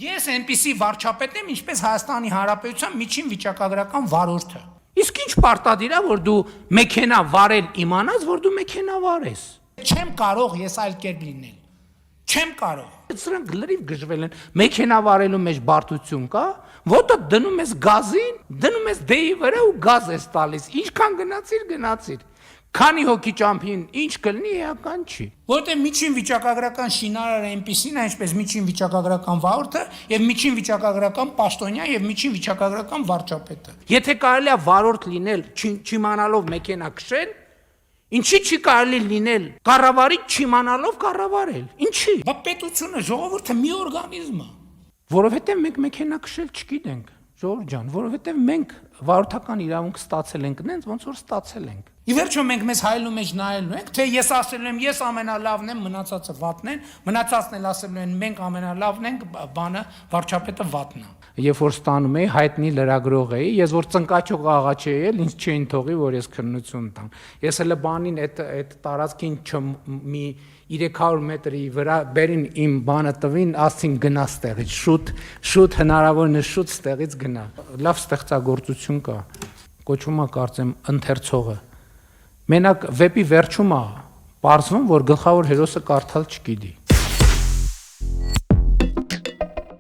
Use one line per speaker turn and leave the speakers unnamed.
Ես այնպիսի վարչապետ եմ, ինչպես Հայաստանի Հանրապետության միջին վիճակագրական վարորդը։ Իսկ ինչ պարտադիր է, որ դու մեքենա վարել իմանաս, որ դու մեքենա վարես։ Չեմ կարող ես այլ կերպ լինել։ Չեմ կարող։ Սրանք լրիվ գժվել են։ Մեքենա վարելու մեջ բարդություն կա, ոտը դնում ես գազին, դնում ես դեի վրա ու գազ ես տալիս։ Ինչքան գնացիր։ Քանի հոգի ճամփին ինչ կլինի էական չի։ Որտեղ միջին վիճակագրական շինարարը այնպեսին է, ինչպես միջին վիճակագրական վարորդը եւ միջին վիճակագրական պաշտոնյա եւ միջին վիճակագրական վարչապետը։ Եթե կարելի է վարորդ լինել չիմանալով մեքենա քշել, ինչի չի կարելի լինել կառավարիչ չիմանալով կառավարել։ Ինչի։ Բա պետությունը ժողովուրդը մի օրգանիզմ է։ Որովհետեւ մենք մեքենա քշել չգիտենք, Ժողովուրդ ջան, որովհետեւ մենք վարորդական իրավունք ստացել ենք նենց, ոնց որ ստացել ենք։ Ի վերջո մենք մեզ հայելու մեջ նայելու ենք, թե ես ասելու եմ, ես ամենալավն եմ, մնացածը վատն են, մնացածն էլ ասելու են, մենք ամենալավն ենք, բանը վարչապետը վատն է։ Երբ որ ստանում էի, հայտնի լրագրող էի, ես որ ծնկաչող աղաչ էի, ինձ չէին թողի, որ ես քննություն տամ։ Ես հələ բանին այդ տարածքին մի 300 մետրի վրա բերին իմ բանը տվին, ասին գնա ստեղից, շուտ հնարավորինս շուտ ստեղից գնա։ Լավ ստեղծագործություն կա, կոչվում է կարծեմ ընթերցողը։ Մենակ վեպի վերջում է պարզվում, որ գլխավոր հերոսը կարդալ չգիտի։